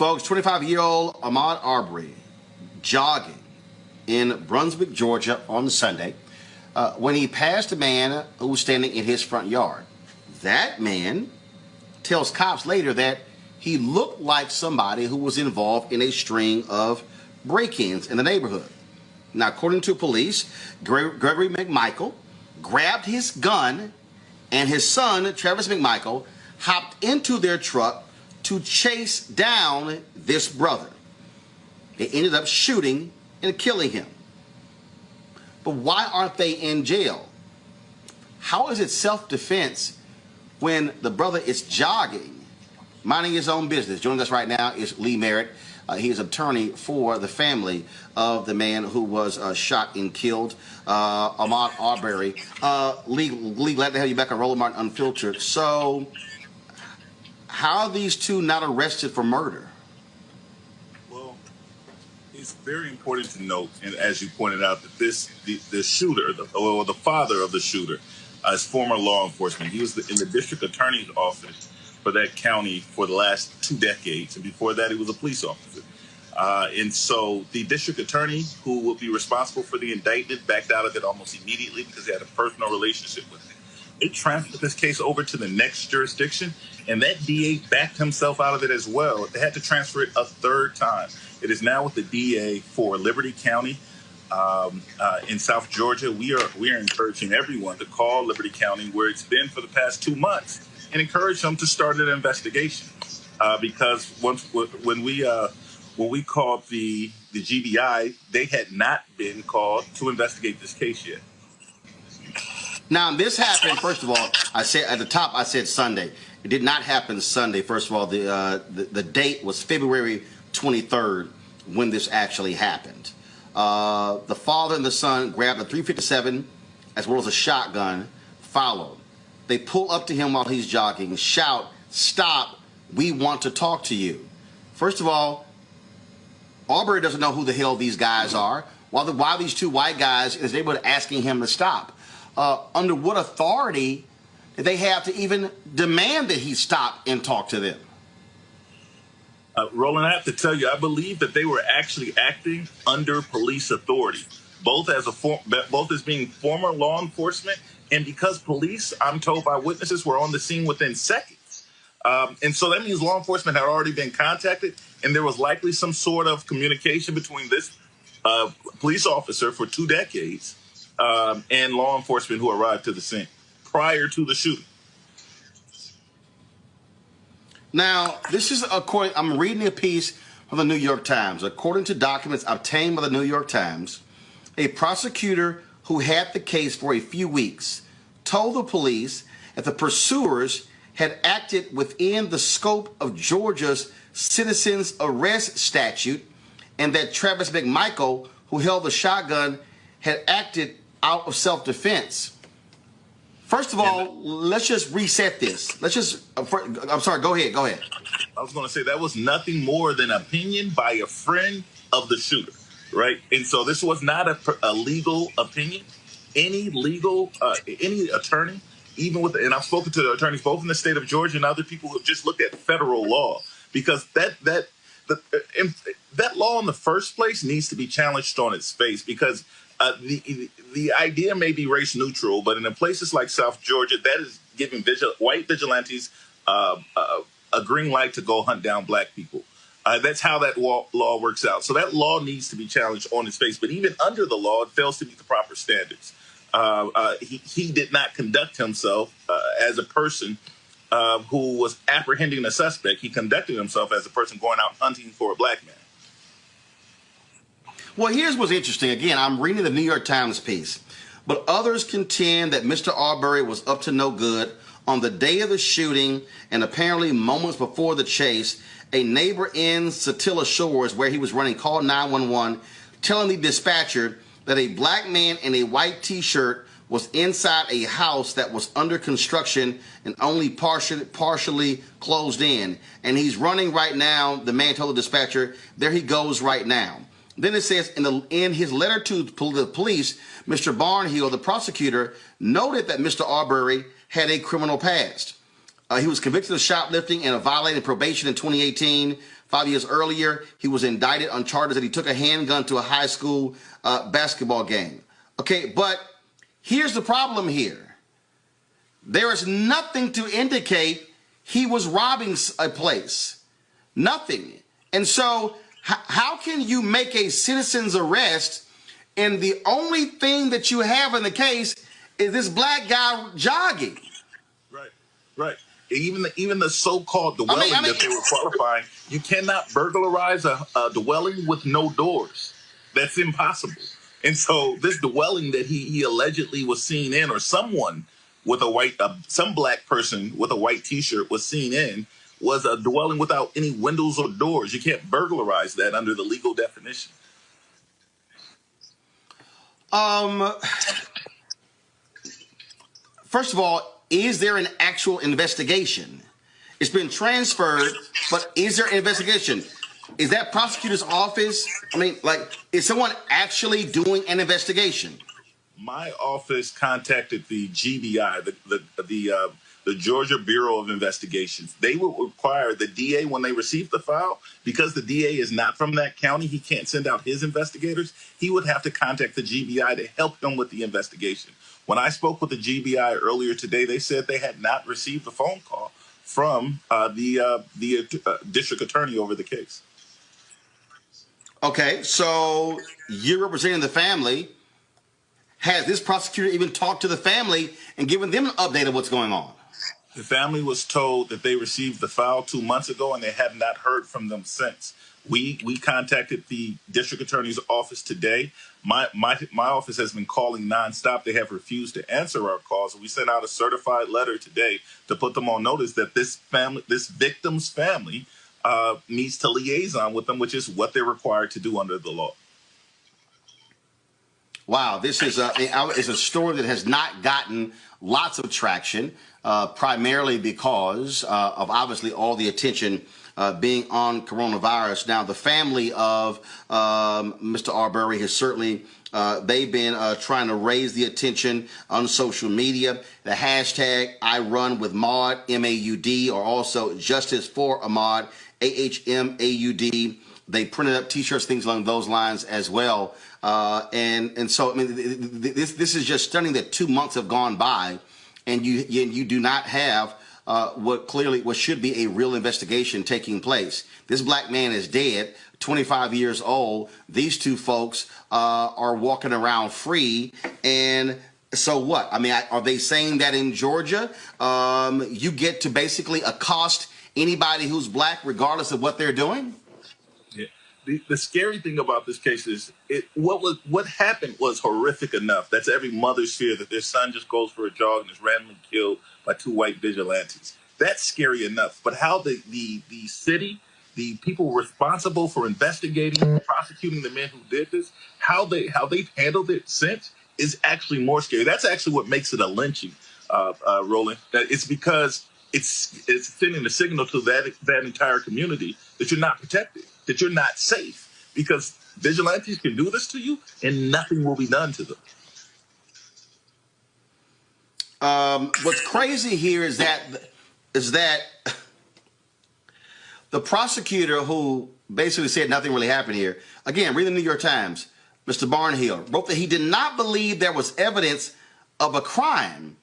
Folks, 25-year-old Ahmaud Arbery jogging in Brunswick, Georgia on Sunday when he passed a man who was standing in his front yard. That man tells cops later that he looked like somebody who was involved in a string of break-ins in the neighborhood. Now, according to police, Gregory McMichael grabbed his gun and his son, Travis McMichael, hopped into their truck to chase down this brother. They ended up shooting and killing him. But why aren't they in jail? How is it self-defense when the brother is jogging, minding his own business? Joining us right now is Lee Merritt. He is attorney for the family of the man who was shot and killed, Ahmaud Arbery. Lee, glad to have you back on Roland Unfiltered. So, how are these two not arrested for murder? Well, it's very important to note, and as you pointed out, that the shooter, the father of the shooter, is former law enforcement. He was in the district attorney's office for that county for the last 2 decades, and before that, he was a police officer. And so the district attorney, who will be responsible for the indictment, backed out of it almost immediately because he had a personal relationship with it. It transferred this case over to the next jurisdiction, and that DA backed himself out of it as well. They had to transfer it a third time. It is now with the DA for Liberty County in South Georgia. We are encouraging everyone to call Liberty County, where it's been for the past 2 months, and encourage them to start an investigation. Because when we called the GBI, they had not been called to investigate this case yet. Now, this happened, first of all, I said at the top, I said Sunday. It did not happen Sunday. First of all, the date was February 23rd when this actually happened. The father and the son grabbed a .357 as well as a shotgun, followed. They pull up to him while he's jogging, shout, "Stop, we want to talk to you." First of all, Arbery doesn't know who the hell these guys are. Why these two white guys is able to asking him to stop? Under what authority did they have to even demand that he stop and talk to them? Roland, I have to tell you, I believe that they were actually acting under police authority, both as being former law enforcement, and because police, I'm told by witnesses, were on the scene within seconds. And so that means law enforcement had already been contacted, and there was likely some sort of communication between this police officer for 2 decades and law enforcement who arrived to the scene prior to the shooting. Now, this is I'm reading a piece from the New York Times. According to documents obtained by the New York Times, a prosecutor who had the case for a few weeks told the police that the pursuers had acted within the scope of Georgia's citizens arrest statute, and that Travis McMichael, who held the shotgun, had acted out of self-defense. First of all, let's just reset this. I'm sorry, go ahead. I was going to say that was nothing more than opinion by a friend of the shooter, right? And so this was not a legal opinion. Any attorney, even and I've spoken to the attorneys both in the state of Georgia and other people who have just looked at federal law, because that law in the first place needs to be challenged on its face, because the idea may be race neutral, but in places like South Georgia, that is giving white vigilantes a green light to go hunt down black people. That's how that law works out. So that law needs to be challenged on its face. But even under the law, it fails to meet the proper standards. He did not conduct himself as a person who was apprehending a suspect. He conducted himself as a person going out hunting for a black man. Well, here's what's interesting. Again, I'm reading the New York Times piece. But others contend that Mr. Arbery was up to no good. On the day of the shooting, and apparently moments before the chase, a neighbor in Satilla Shores, where he was running, called 911, telling the dispatcher that a black man in a white T-shirt was inside a house that was under construction and only partially closed in. And he's running right now. The man told the dispatcher, there he goes right now. Then it says in his letter to the police, Mr. Barnhill, the prosecutor, noted that Mr. Arbery had a criminal past. He was convicted of shoplifting and of violating probation in 2018. 5 years earlier, he was indicted on charges that he took a handgun to a high school basketball game. Okay, but here's the problem here. There is nothing to indicate he was robbing a place. Nothing. And so how can you make a citizen's arrest and the only thing that you have in the case is this black guy jogging? Right, right. Even the so-called dwelling that they were qualifying, you cannot burglarize a dwelling with no doors. That's impossible. And so this dwelling that he allegedly was seen in, or someone with a white, some black person with a white T-shirt was seen in, was a dwelling without any windows or doors. You can't burglarize that under the legal definition. First of all, is there an actual investigation? It's been transferred, but is there an investigation? Is that prosecutor's office? I mean, like, is someone actually doing an investigation? My office contacted the GBI, the Georgia Bureau of Investigations. They will require the DA, when they receive the file, because the DA is not from that county, he can't send out his investigators. He would have to contact the GBI to help him with the investigation. When I spoke with the GBI earlier today, they said they had not received a phone call from the district attorney over the case. Okay, so you're representing the family. Has this prosecutor even talked to the family and given them an update of what's going on? The family was told that they received the file 2 months ago, and they have not heard from them since. We contacted the district attorney's office today. My office has been calling nonstop. They have refused to answer our calls. We sent out a certified letter today to put them on notice that this victim's family needs to liaison with them, which is what they're required to do under the law. Wow, this is a story that has not gotten lots of traction, primarily because of obviously all the attention being on coronavirus. Now, the family of Mr. Arbery has certainly they've been trying to raise the attention on social media. The hashtag I Run with Maud, MAUD, or also Justice for Ahmaud, AHMAUD. They printed up T-shirts, things along those lines as well. And so, I mean, this is just stunning that 2 months have gone by, and you do not have what should be a real investigation taking place. This black man is dead, 25 years old. These two folks are walking around free, and so what? I mean, are they saying that in Georgia you get to basically accost anybody who's black regardless of what they're doing? Yeah. The scary thing about this case is what happened was horrific enough. That's every mother's fear, that their son just goes for a jog and is randomly killed by two white vigilantes. That's scary enough. But how the city, the people responsible for investigating and prosecuting the men who did this, how they've handled it since is actually more scary. That's actually what makes it a lynching, Roland. That it's because it's sending a signal to that entire community that you're not protected, that you're not safe, because vigilantes can do this to you and nothing will be done to them. What's crazy here is that the prosecutor, who basically said nothing really happened here, again, read the New York Times, Mr. Barnhill, wrote that he did not believe there was evidence of a crime,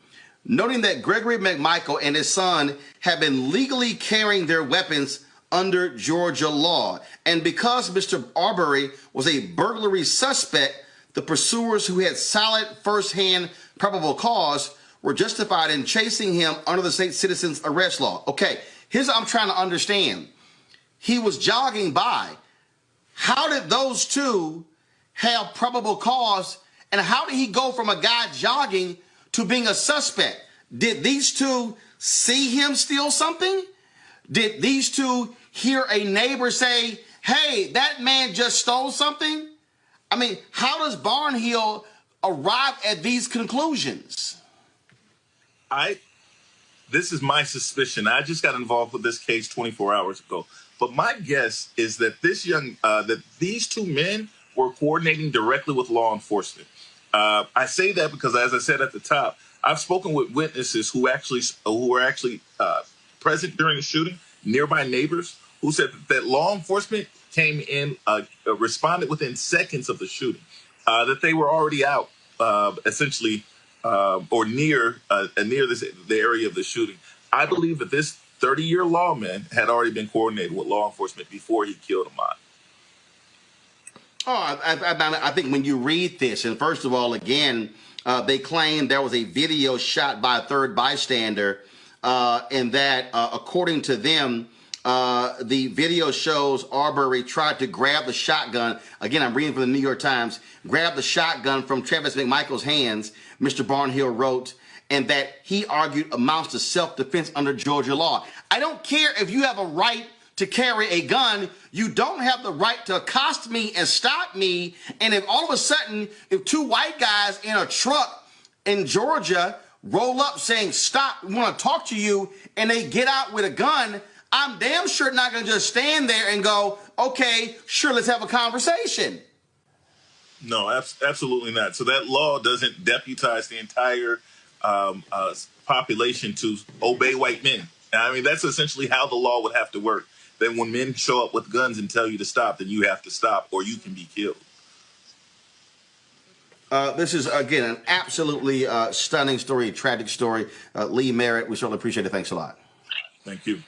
noting that Gregory McMichael and his son had been legally carrying their weapons under Georgia law. And because Mr. Arbery was a burglary suspect, the pursuers, who had solid first-hand probable cause, were justified in chasing him under the state citizen's arrest law. Okay, here's what I'm trying to understand. He was jogging by. How did those two have probable cause, and how did he go from a guy jogging to being a suspect? Did these two see him steal something? Did these two hear a neighbor say, hey, that man just stole something? I mean, how does Barnhill arrive at these conclusions? This is my suspicion. I just got involved with this case 24 hours ago. But my guess is that that these two men were coordinating directly with law enforcement. I say that because, as I said at the top, I've spoken with witnesses who are actually present during the shooting, nearby neighbors, who said that law enforcement came in, responded within seconds of the shooting, that they were already out, essentially, or near the area of the shooting. I believe that this 30-year lawman had already been coordinated with law enforcement before he killed Ahmaud. Oh, I think when you read this, and first of all, again, they claim there was a video shot by a third bystander, and that, according to them, the video shows Arbery tried to grab the shotgun. Again, I'm reading from the New York Times. Grab the shotgun from Travis McMichael's hands, Mr. Barnhill wrote, and that he argued amounts to self-defense under Georgia law. I don't care if you have a right to carry a gun. You don't have the right to accost me and stop me. And if all of a sudden, if two white guys in a truck in Georgia roll up saying, stop, we want to talk to you, and they get out with a gun, I'm damn sure not going to just stand there and go, okay, sure, let's have a conversation. No, absolutely not. So that law doesn't deputize the entire population to obey white men. I mean, that's essentially how the law would have to work. Then when men show up with guns and tell you to stop, then you have to stop or you can be killed. This is, again, an absolutely stunning story, tragic story. Lee Merritt, we certainly appreciate it. Thanks a lot. Thank you.